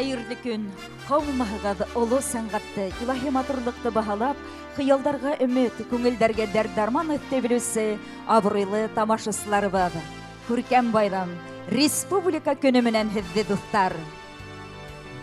Хайырлы күн, кавымыгыз олы сәнгатты, илаһи матурлыкты баһалап, хыялдарга өмет, күңелдәргә дәрт-дарман итте билүсе, абруйлы тамашачыларыбыз. Күркәм байрам, республика көне менән һеҙҙе дуҫтар.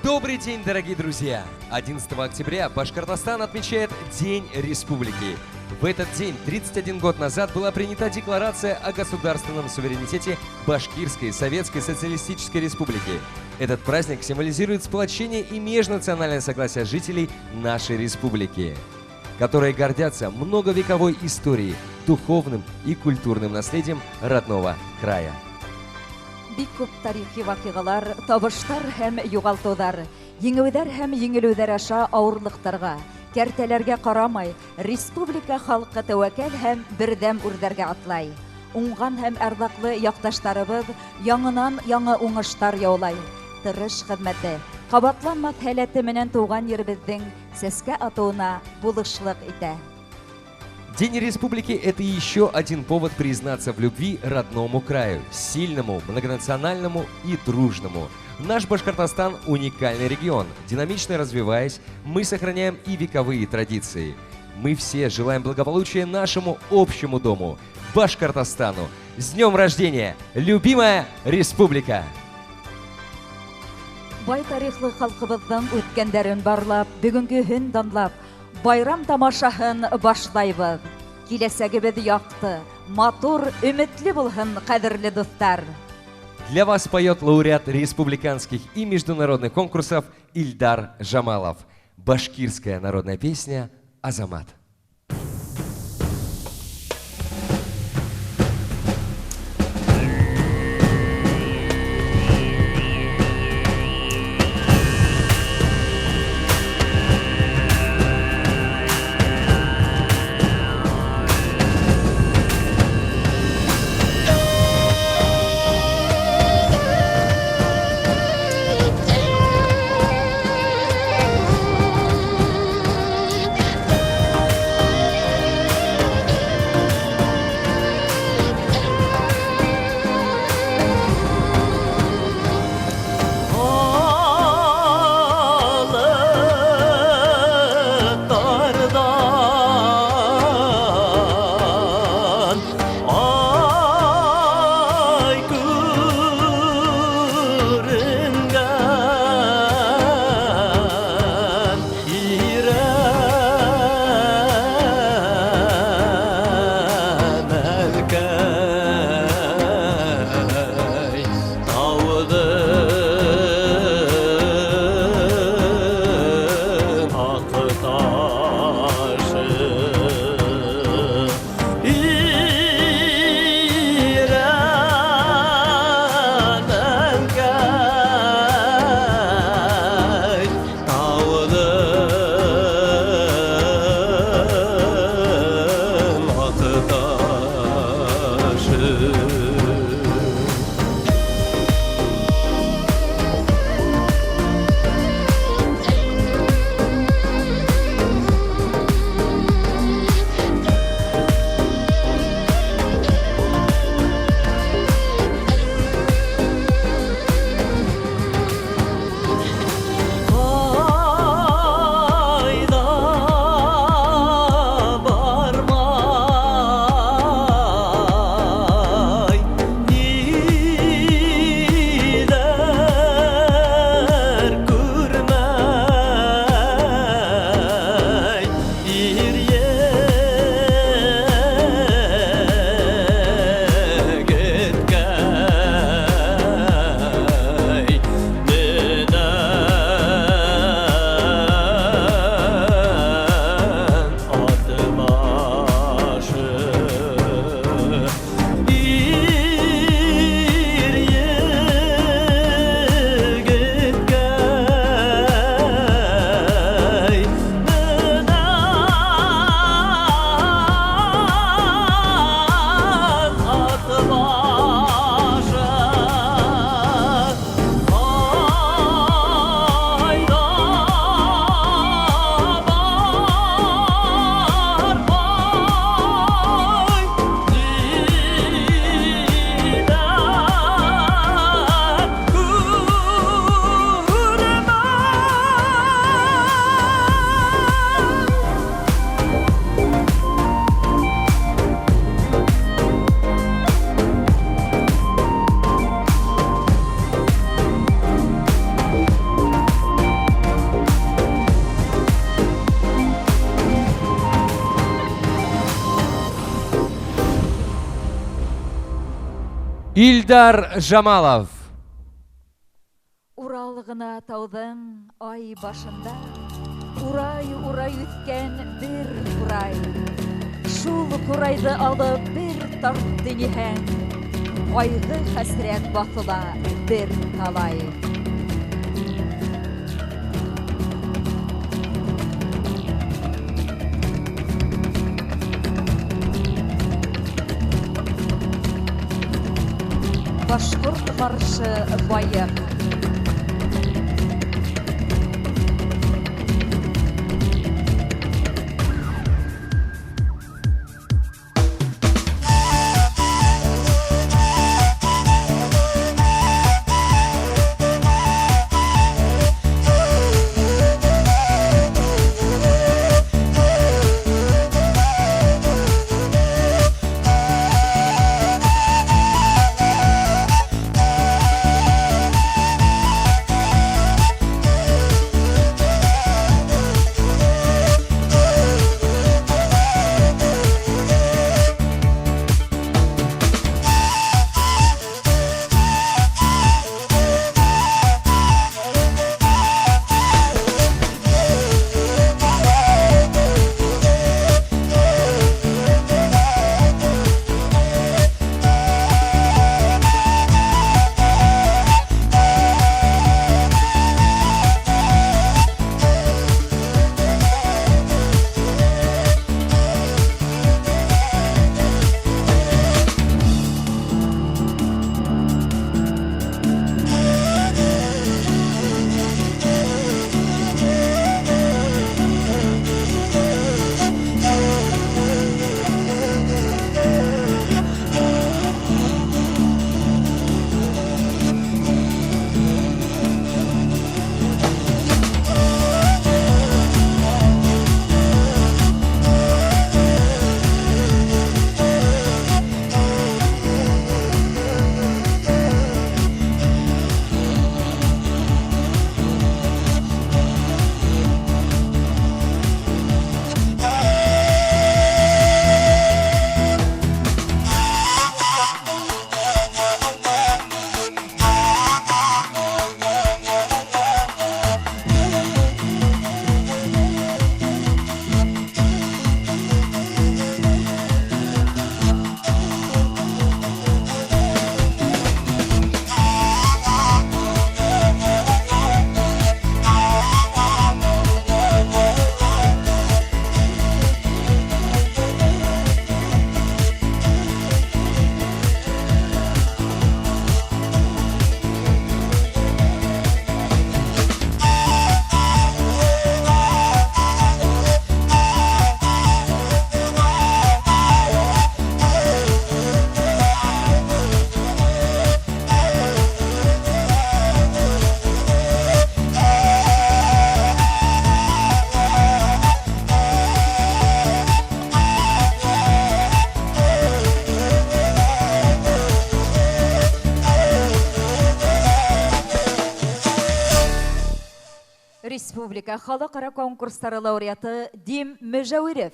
Добрый день, дорогие друзья! 11 октября Башкортостан отмечает День Республики. В этот день, 31 год назад, была принята Декларация о государственном суверенитете Башкирской Советской Социалистической Республики. Этот праздник символизирует сплочение и межнациональное согласие жителей нашей республики, которые гордятся многовековой историей, духовным и культурным наследием родного края. Бик күп тарихи вакыйгалар, табыштар һәм югалтулар, еңеүҙәр һәм еңелеүҙәр аша ауырлыҡтарға, кәртәләргә ҡарамай, республика халҡы тәүәккәл һәм берҙәм үрҙәргә атлай. Уңған һәм арҙаҡлы яҡташтарыбыҙ яңынан яңы уңыштар яулай. Тырыш хеҙмәте, ҡабатланмаҫ һәләте менән тыуған еребеҙҙең сәскә атыуына булышлыҡ итә. День Республики – это еще один повод признаться в любви родному краю, сильному, многонациональному и дружному. Наш Башкортостан – уникальный регион. Динамично развиваясь, мы сохраняем и вековые традиции. Мы все желаем благополучия нашему общему дому – Башкортостану. С днем рождения, любимая республика! Бай тарихлы халҡыбыҙҙың үткәндәрен барлап, бөгөнгө һөн данлап, байрам тамашаһын башлайбыҙ. Киләсәгебеҙ яҡты, матур, өмөтлө булһын, ҡәҙерле дуҫтар. Для вас поет лауреат республиканских и международных конкурсов Ильдар Жамалов. Башкирская народная песня «Азамат». Илдар Жамалов. Урал гына тауның ай башында, урай үткән бер урай. Шул урайды алып бер тартты ниһәң, айгы хәсрәт басыла бер талай. Башкорт маршы байык. Республика халыкара конкурстары лауреаты Дим Межауирев.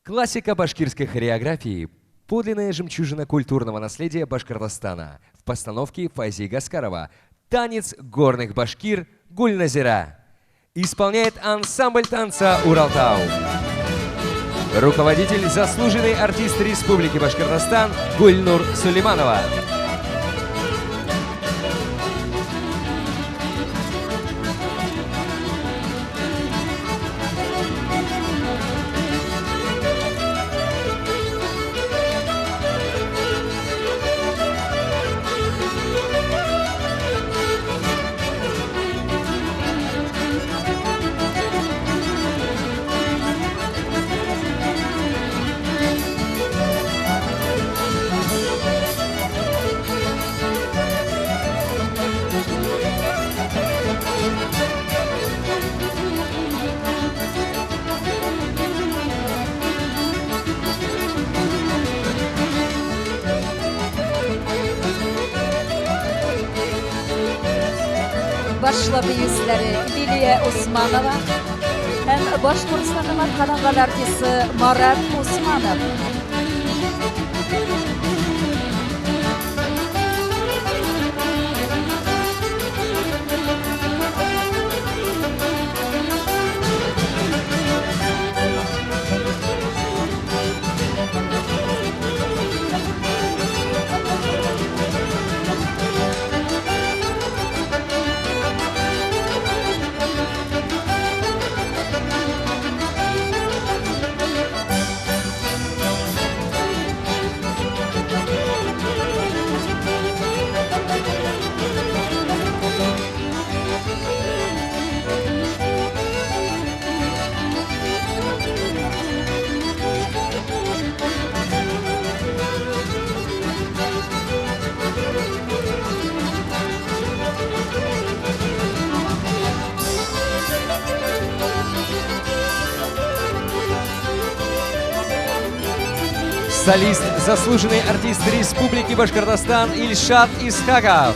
Классика башкирской хореографии, подлинная жемчужина культурного наследия Башкортостана. В постановке Файзи Гаскарова. Танец горных башкир Гульназира. Исполняет ансамбль танца Уралтау. Руководитель, заслуженный артист Республики Башкортостан Гульнур Сулейманова. Башлапы yüzləri Лилия Усманова һәм Башкортстанның атқарылган артисты Марат Усманов. солист, заслуженный артист Республики Башкортостан Ильшат Исхаков.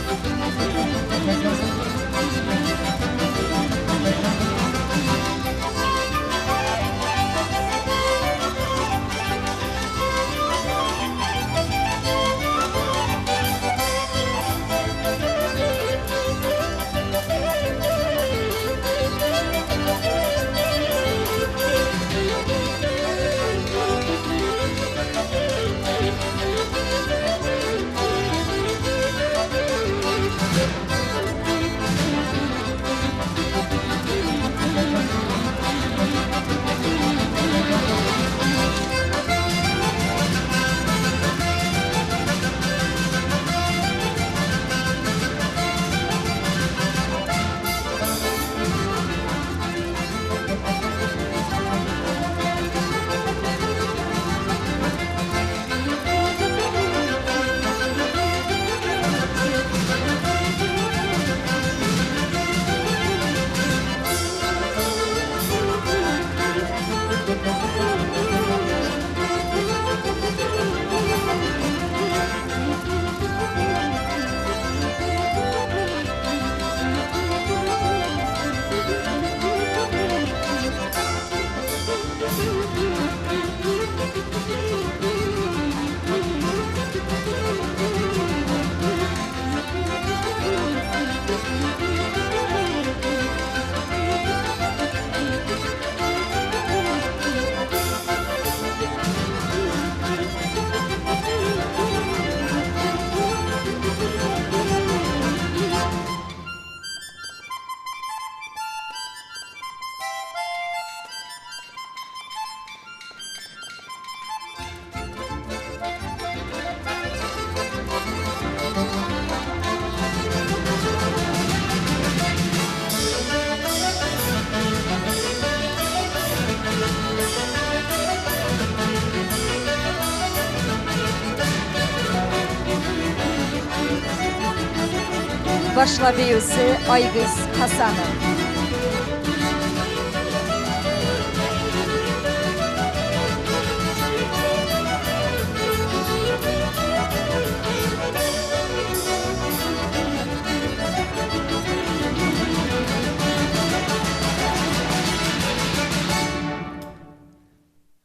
Башлабиюсе Айгыз Хасанов.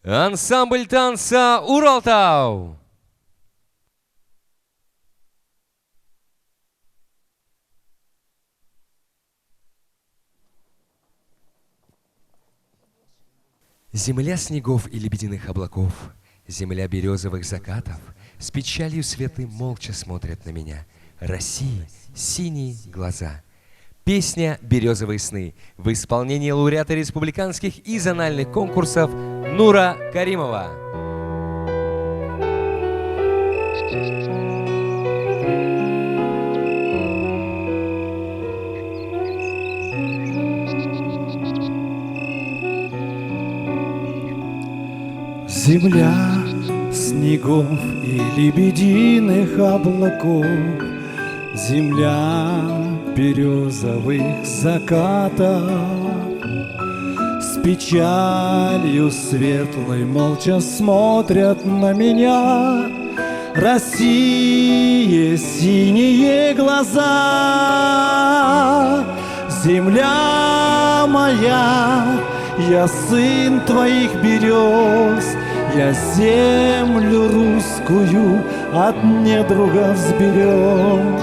Ансамбль танца «Уралтау». Земля снегов и лебединых облаков, земля березовых закатов, с печалью светлой молча смотрят на меня. России синие глаза. Песня «Березовые сны» в исполнении лауреата республиканских и зональных конкурсов Нура Каримова. Земля снегов и лебединых облаков, земля березовых закатов, с печалью светлой молча смотрят на меня. Россия, синие глаза, земля моя, я сын твоих берез. Я землю русскую от недругов сберег.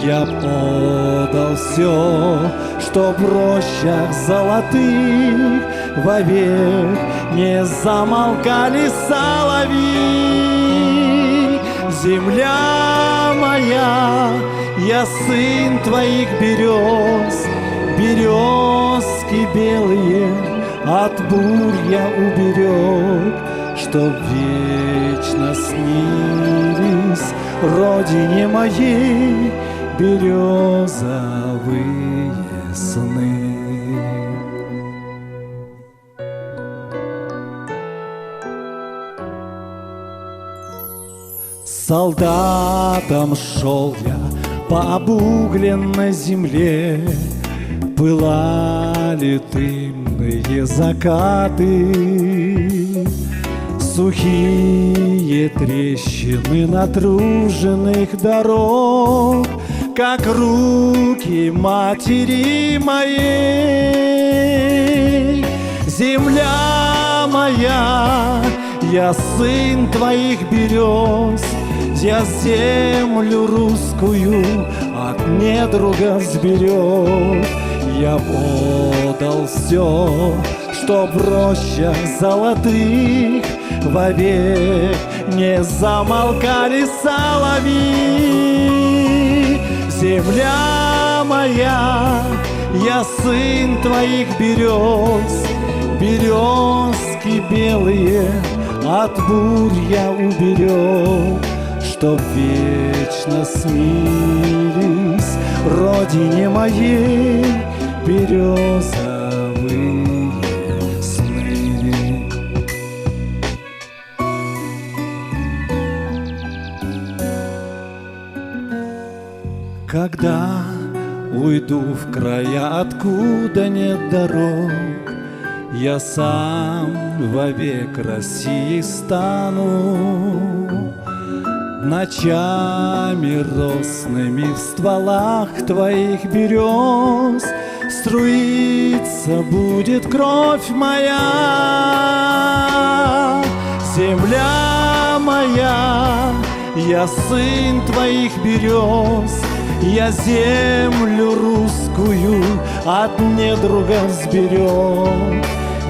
Я подал все, что в рощах золотых вовек не замолкали соловьи. Земля моя, я сын твоих берез. Березки белые от бурь я уберег, чтоб вечно снились родине моей березовые сны. Солдатом шел я по обугленной земле, пылали дымные закаты. Сухие трещины натруженных дорог, как руки матери моей. Земля моя, я сын твоих берез, я землю русскую от недруга сберег. Я подал все, что в рощах золотых вовек не замолкали соловьи. Земля моя, я сын твоих берез, березки белые от бурь я уберег, чтоб вечно снились родине моей березовые сны. Когда уйду в края, откуда нет дорог, я сам вовек России стану. Ночами росными в стволах твоих берез струиться будет кровь моя. Земля моя, я сын твоих берез, я землю русскую от недругов сберег.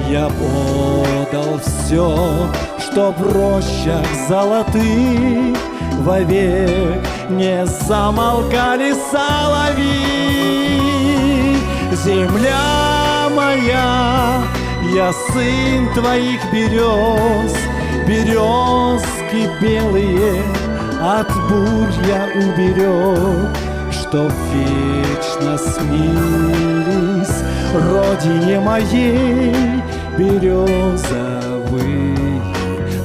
Я подал все, что в рощах золотых вовек не замолкали соловьи. Земля моя, я сын твоих берез, березки белые от бурь я уберег, чтоб вечно снились родине моей березовые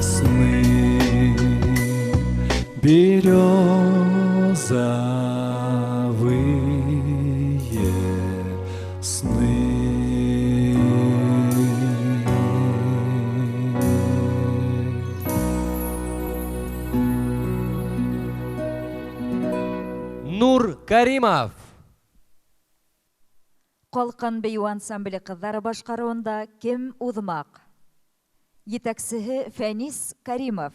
сны. Березовые сны. Нур Каримов. Қалқан бейу ансамблі қыздары башқаруында кем уҙмаҡ? Етәксеһе Фәнис Каримов.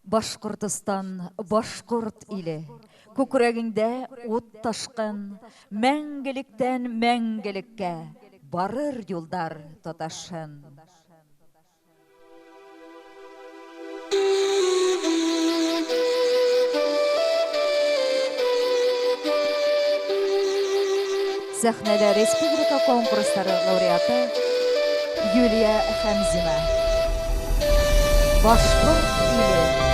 Башкортстан, башкорт иле, күкрәгеңдә ут ташкын, мәңгелектән мәңгелеккә барыр юлдар тоташын. Сәхнәдә республика конкурслары лауреаты Юлия Хәмзина. Башкорт иле.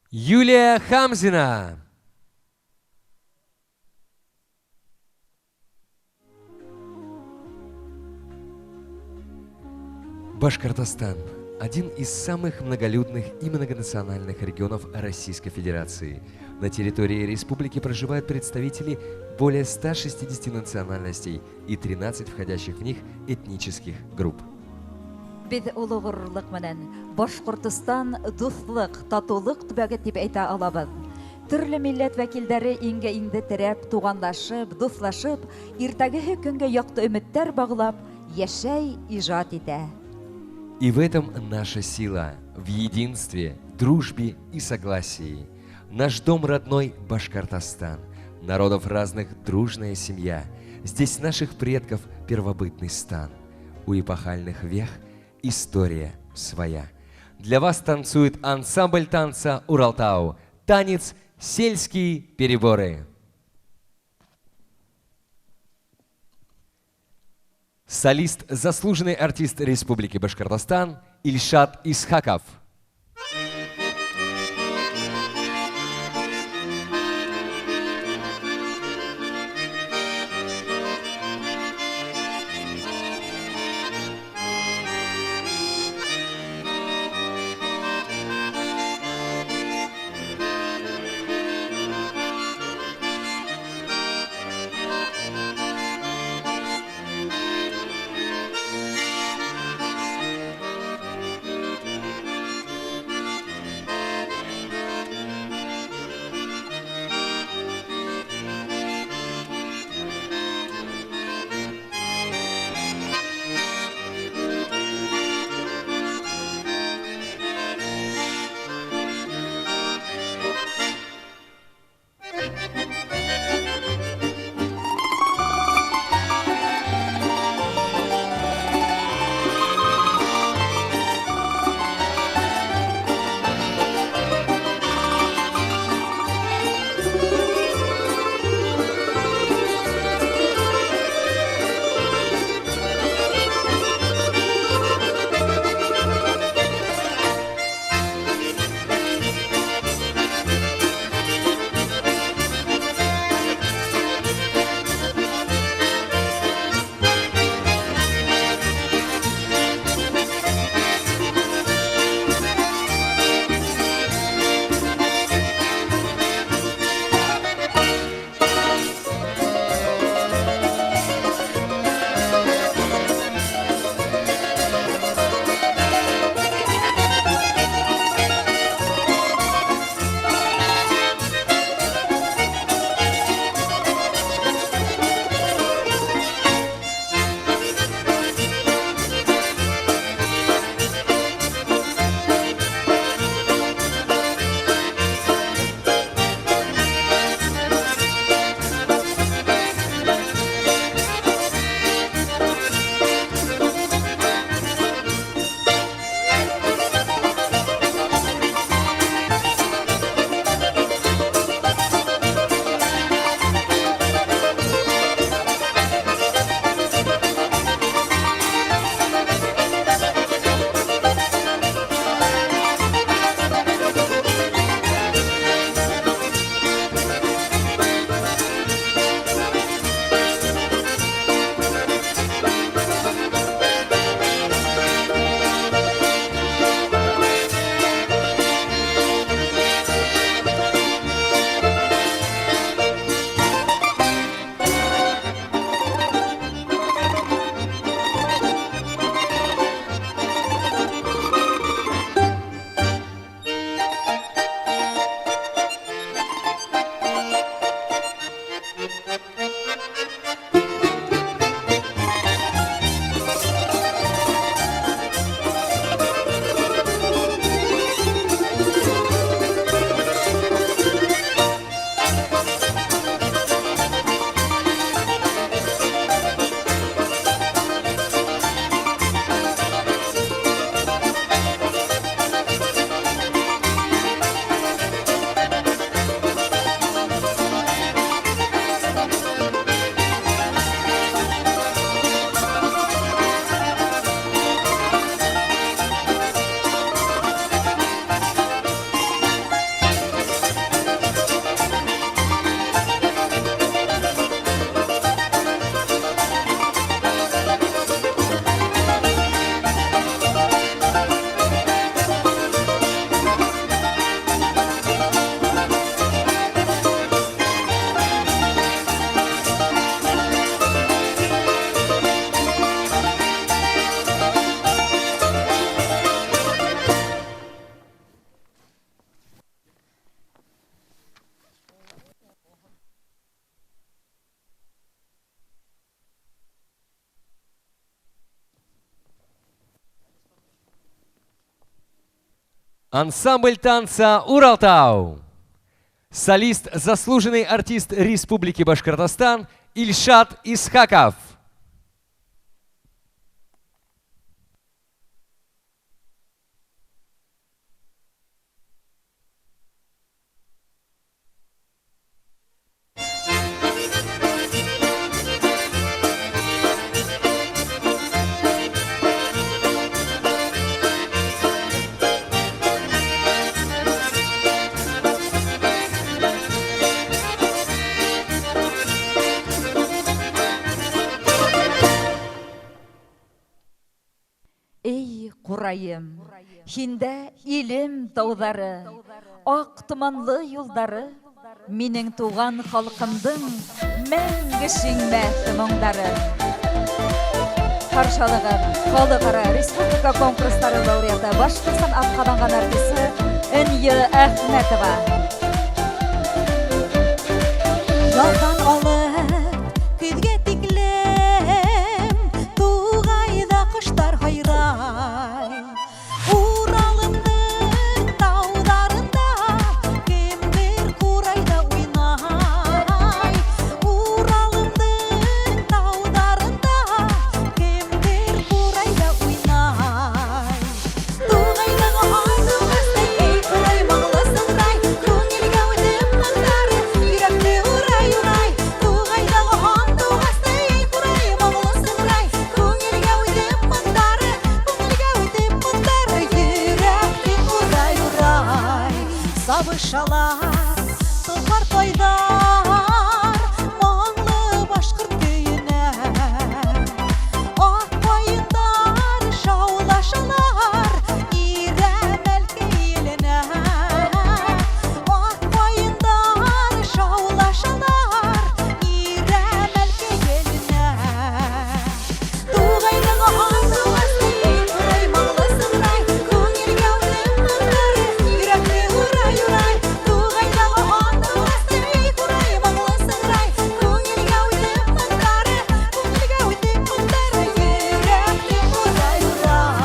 Юлия Хамзина. Башкортостан, один из самых многолюдных и многонациональных регионов Российской Федерации. На территории республики проживают представители более 160 национальностей и 13 входящих в них этнических групп. Biz улы горурлык менен Башкортстан дуслык, татулык төбәге дип әйтә алабыз. Төрле милләт вәкилләре иңгә-иңде терәп, туганлашып, дуслашып, иртәгеге көнгә якты өметтәр баглап, яшәй, иҗат итә. И в этом наша сила, в единстве, дружбе и согласии. Наш дом родной Башкортостан, народов разных дружная семья. Здесь наших предков первобытный стан. У эпохальных вех история своя. Для вас танцует ансамбль танца «Уралтау». Танец «Сельские переборы». Солист, заслуженный артист Республики Башкортостан Ильшат Исхаков. Ансамбль танца «Уралтау». Солист, заслуженный артист Республики Башкортостан Ильшат Исхаков. Эй, Курайым, һиндә илем таудары, ак томанлы юлдары, минең туган халкымдың мәңге шиңмәт моңдары. Каршалыгы халыкара республика конкурслары лауреаты Башкортстан атказанган артисты Энье Әхмәтова. Ялдан алып, көзгә тиклем, тугайда коштар хайрай. Уралымның таударында, кемдер Курайда уйнай. Уралымның таударында, кемдер Курайда уйнай. Тугайдагы аңгыстай, эй Курай маңлысыңдай, күңелгә үтеп маңдары, йөрәкне урай-урай. Тугайдагы аңгыстай, эй Курай маңлысыңдай, күңелгә үтеп маңдары, күңелгә үтеп маңдары, йөрәкне урай-урай. Сабышалар, кызлар тойдар, моңлы башкорт көенә. Ак каендар шаулашалар, Ирәмәлке иленә. Ак каендар шаулашалар, Ирәмәлке иленә. Тугайдагы аңгыстай, эй Курай маңлысыңдай, күңелгә үтеп маңдары, йөрәкне урай-урай. Тугайдагы аңгыстай, эй Курай маңлысыңдай, күңелгә үтеп маңдары, күңелгә үтеп маңдары, йөрәкне урай-урай.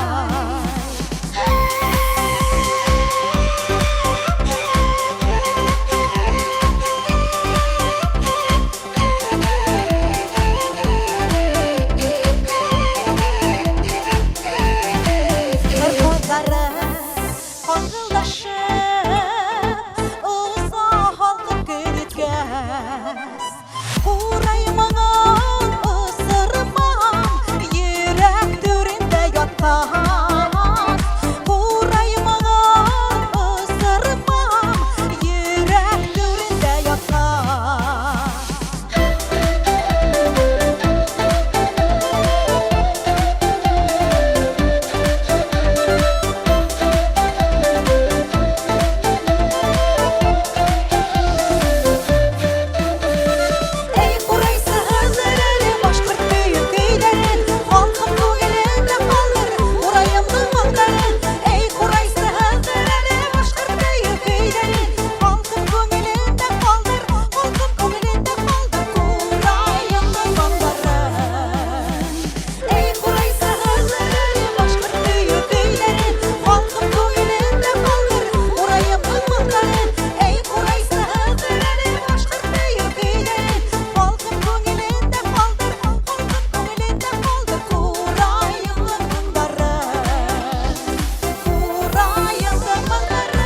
Кыргызлары каңгылдашып, ыза халкып көйөткәс. Курай моңын ысырмам, йөрәк түрендә яткан. Курай моңын ысырмам, йөрәк түрендә яткан. Эй Курай сыгырдыры, башкорт көйен көйләрен, халкым күңелендә калдыр, Курайымның моңдарын. Эй Курай сыгырдыры, башкорт көйен көйләрен, халкым күңелендә калдыр, халкым күңелендә калдыр, Курайымның моңдарын. Эй Курай сыгырдыры, башкорт көйен көйләрен, халкым күңелендә калдыр, Курайымның моңдарын. Эй Курай сыгырдыры, башкорт көйен көйләрен, халкым күңелендә калдыр, халкым күңелендә калдыр, Курайымның моңдарын. Курайымның моңдарын.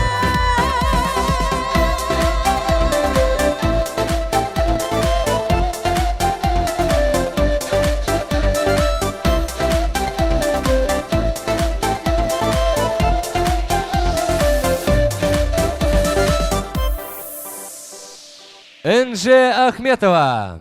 Энже Ахметова.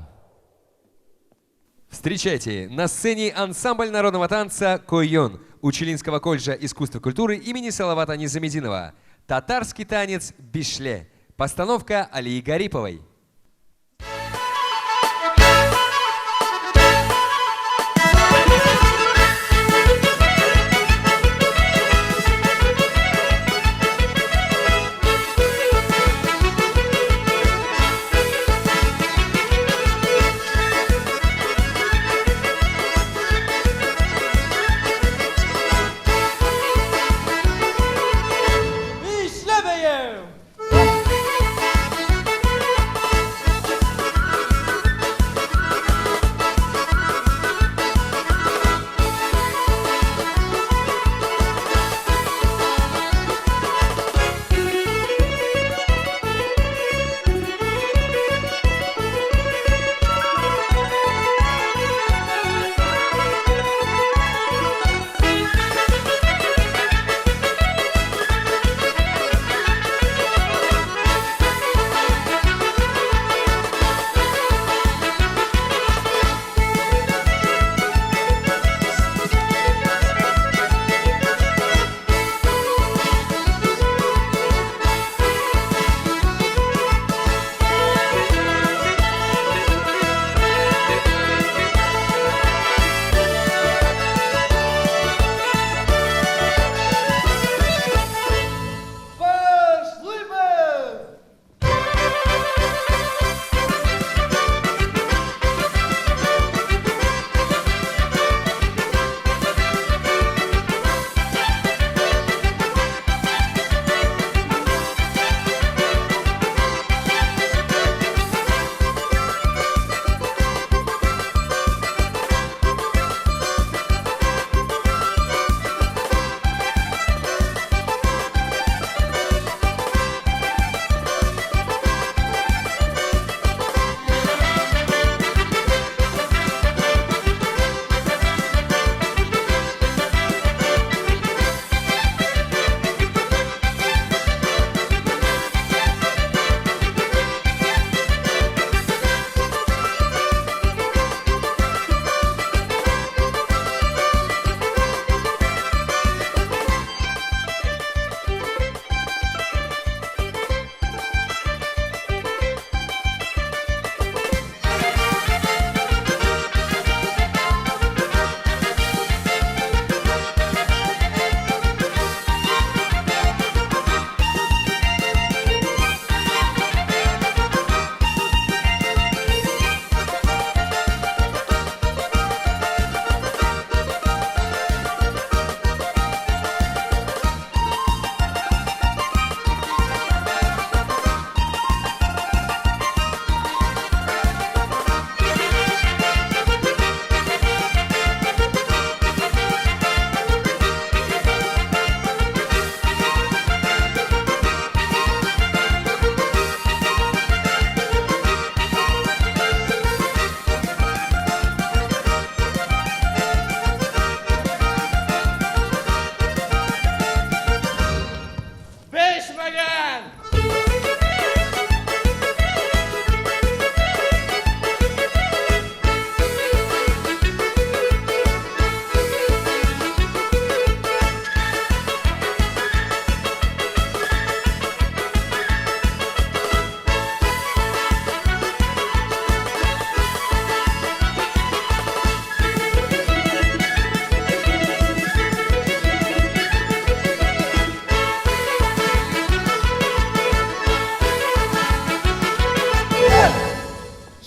Встречайте, на сцене ансамбль народного танца «Койон» Учелинского колледжа искусства и культуры имени Салавата Низамединова. Татарский танец «Бишле». Постановка Алии Гариповой. Поздравляем!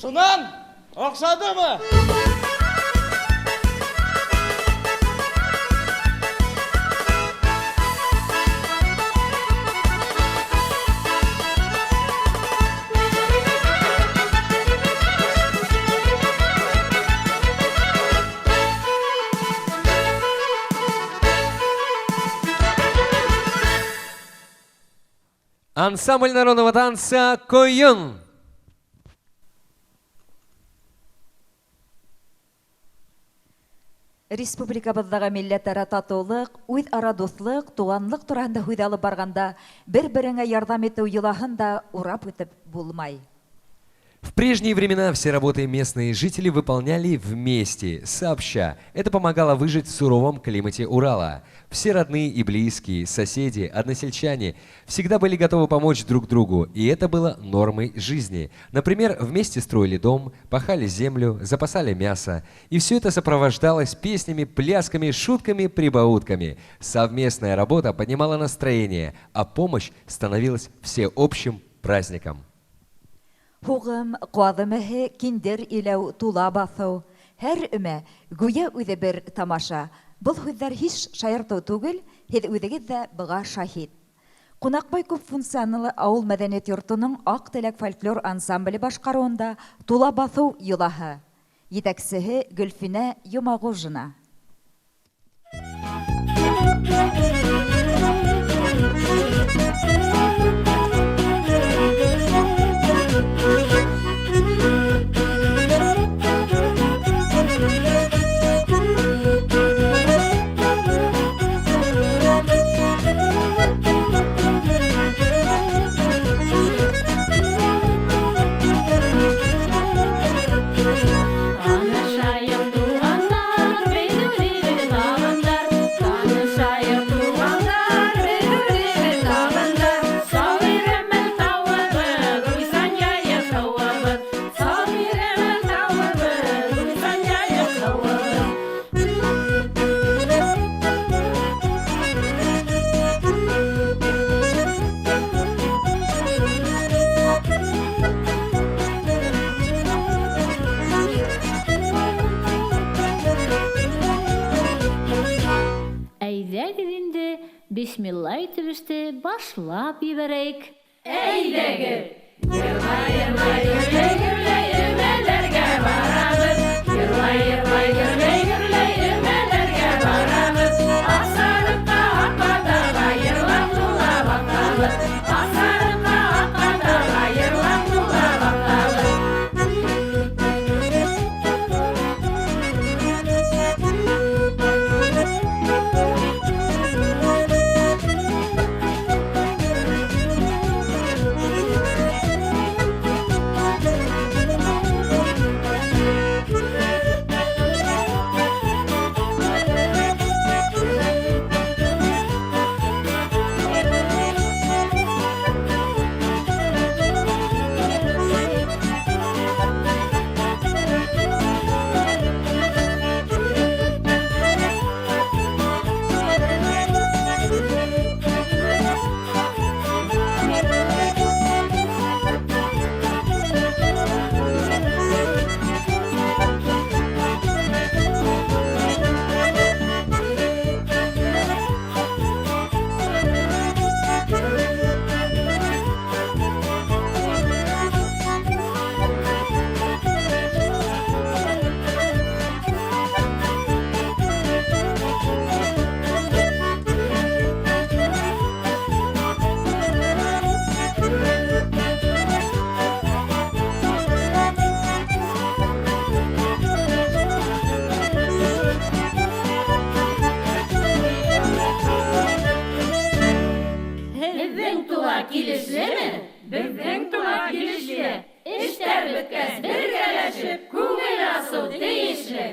Шунан, оқшадымы? Ансамбль народного танца «Койон». Республикабыздағы милләтара татулык, үз-ара дуслык, туганлык турында һүз алып барганда, бер-береңә ярдәм итү йолаһын да урап үтеп булмай. В прежние времена все работы местные жители выполняли вместе, сообща. Это помогало выжить в суровом климате Урала. Все родные и близкие, соседи, односельчане всегда были готовы помочь друг другу, и это было нормой жизни. Например, вместе строили дом, пахали землю, запасали мясо. И все это сопровождалось песнями, плясками, шутками, прибаутками. Совместная работа поднимала настроение, а помощь становилась всеобщим праздником. Хугым, кадымыһы, киндер иләү, тула баҫыу. Һәр өмә, гүя үҙе бер тамаша. Был һүҙҙәр һис шаяртыу түгел, һеҙ үҙегеҙ ҙә быға шаһит. Кунакбай күп функционалы авыл мәдәният йортының Ак теләк фольклор ансамбле башкаруында Тула баҫыу йолаһы. Етәксеһе Гөлфинә Йомағужина. Бисмилла итебезде башлап ебәрәйек. Әйдәгез! Йырлай, гөрләй, өмәләргә барабыз. Йырлай, гөрләй, өмәләргә барабыз. Асарыкка, Аккадага, йырлап тула баҡлабыҙ. Асарыкка, Аккадага, йырлап тула баҡлабыҙ. Безнең тула килешле, эштәр беткәс бергәләшеп, күңел асу тейешле.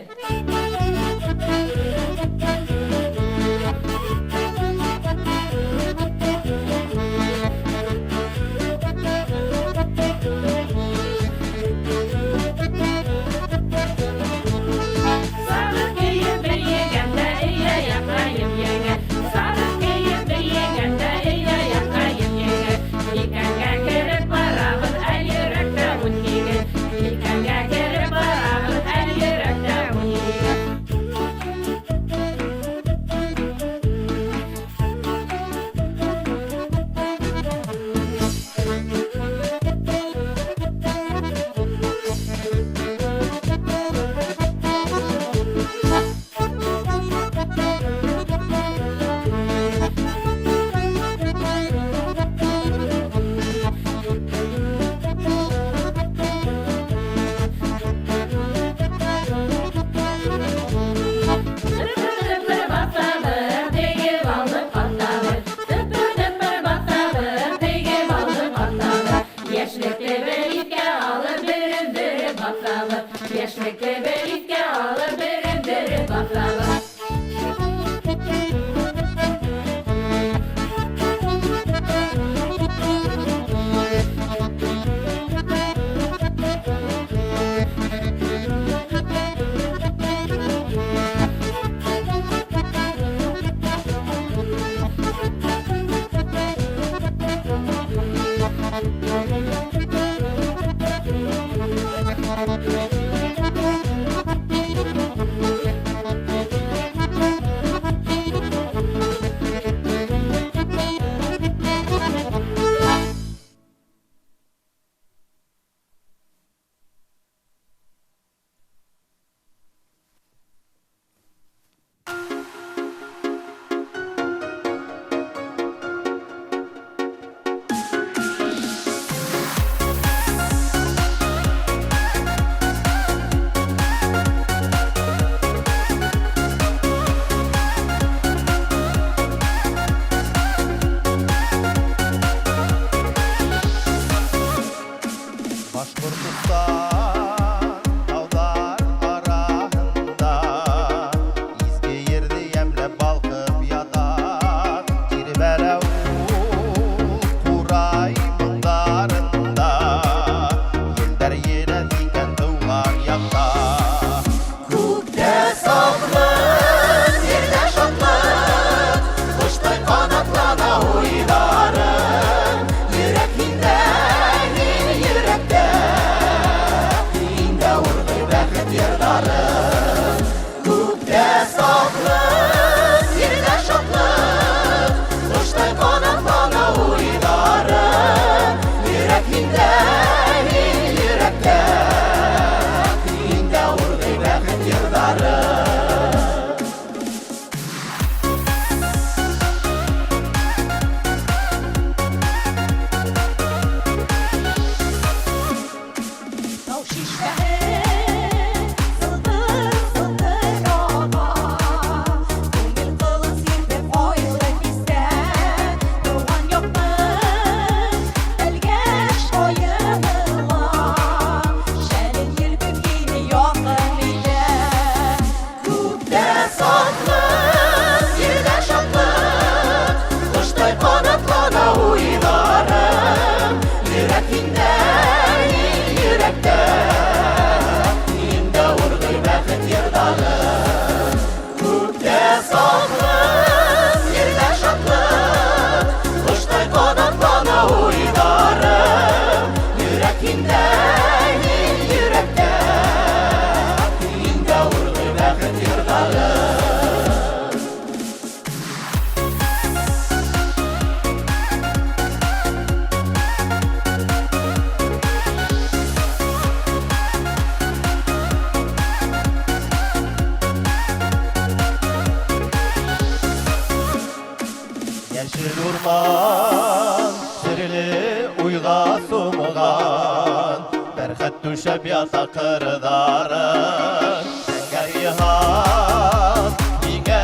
сумған бәрхәт түшәп ята қырдарын Әңгәр йыһан миңә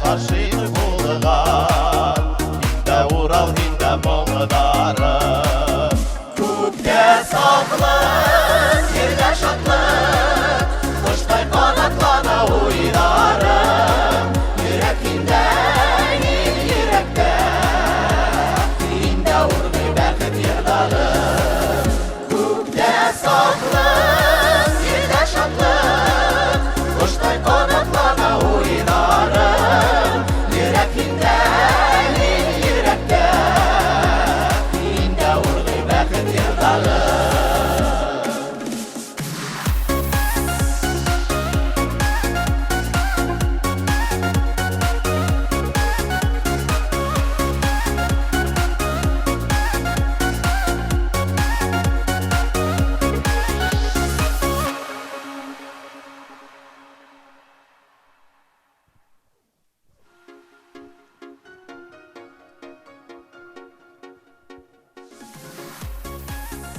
ғашиқ булған Һиндә Урал, һиндә моңдарым Күккә сафлык, ергә шатлык Коштай канатлана уйларым Йөрәк һиндә, һин йөрәктә Һиндә ургый бәхет йырдарым Күктә сафлык, ергә шатлык Коштай канатлана уйларым Йөрәк һиндә, һин йөрәктә Һиндә ургый бәхет йырдарым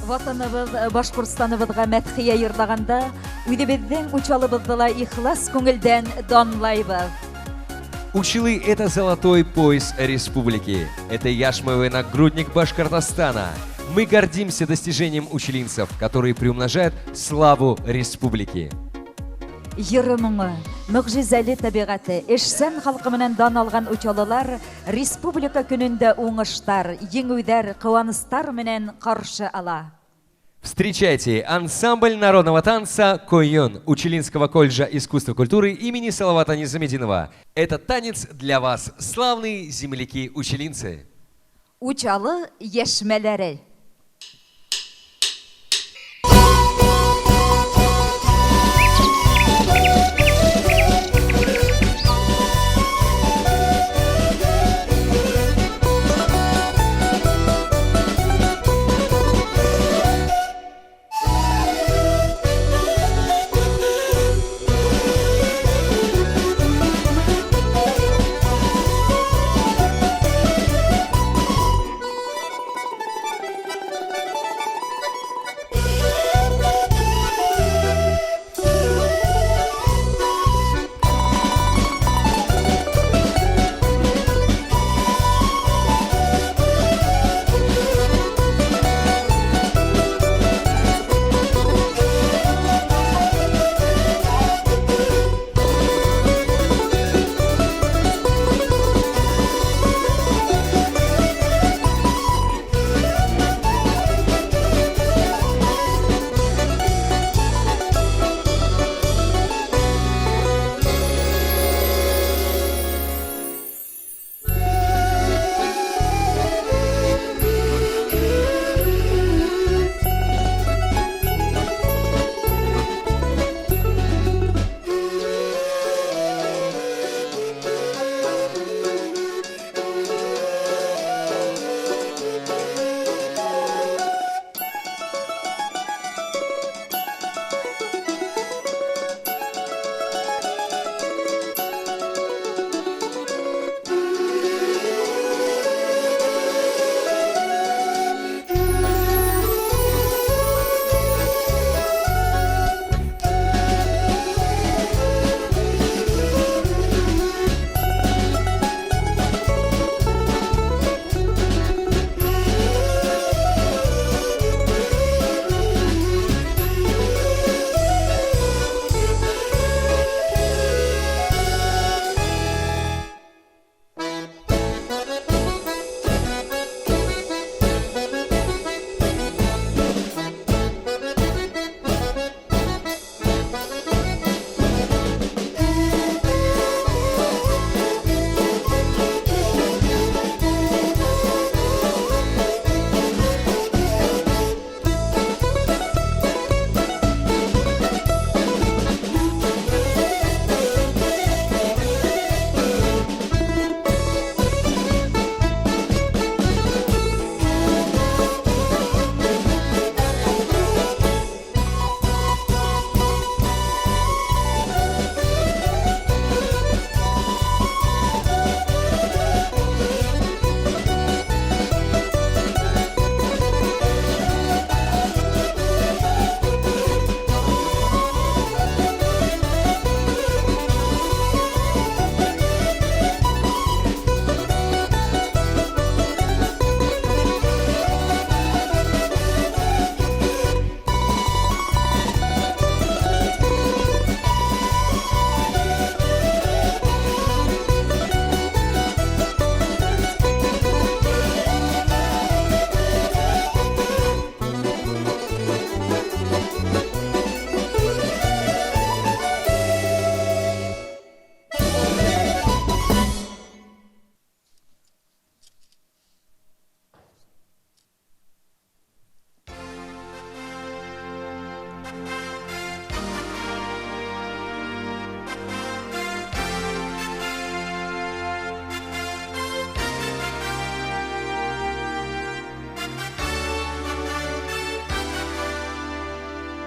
Ватаныбыз Башкортстаныбызга мәдхия йырлаганда, үҙебеҙҙең учалыбыҙҙы ла ихлас күңелдән данлайбыҙ. Училы — это золотой пояс республики. Это яшмовый нагрудник Башкортостана. Мы гордимся достижением училинцев, которые приумножают славу республики. Йыры моңы, мөғжизәле тәбиғәте, эшсән халҡы менән дан алған учалылар республика көнөндә уңыштар, еңеүҙәр, ҡыуаныстар менән ҡаршы ала. Встречайте ансамбль народного танца «Койон» Училинского колледжа искусства и культуры имени Салавата Низамединова. Это танец для вас, славные земляки-училинцы. Учалы йәшмәләре.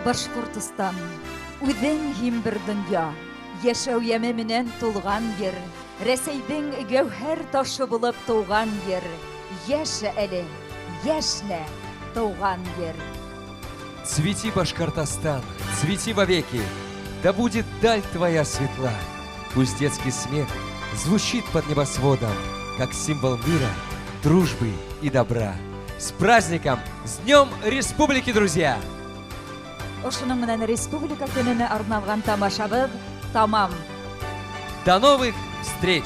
Башкортстан, үҙең һин бер донъя, яшәү яме менән тулган ер, Рәсәйҙең гәүһәр ташы булып тыуган ер, яшә әле, яшнә тыуган ер. Цвети, Башкортостан, цвети вовеки, да будет даль твоя светла. Пусть детский смех звучит под небосводом, как символ мира, дружбы и добра. С праздником, с Днем Республики, друзья! Ошоның менән республика көнөнә арналган тамашабыз тамам. До новых встреч!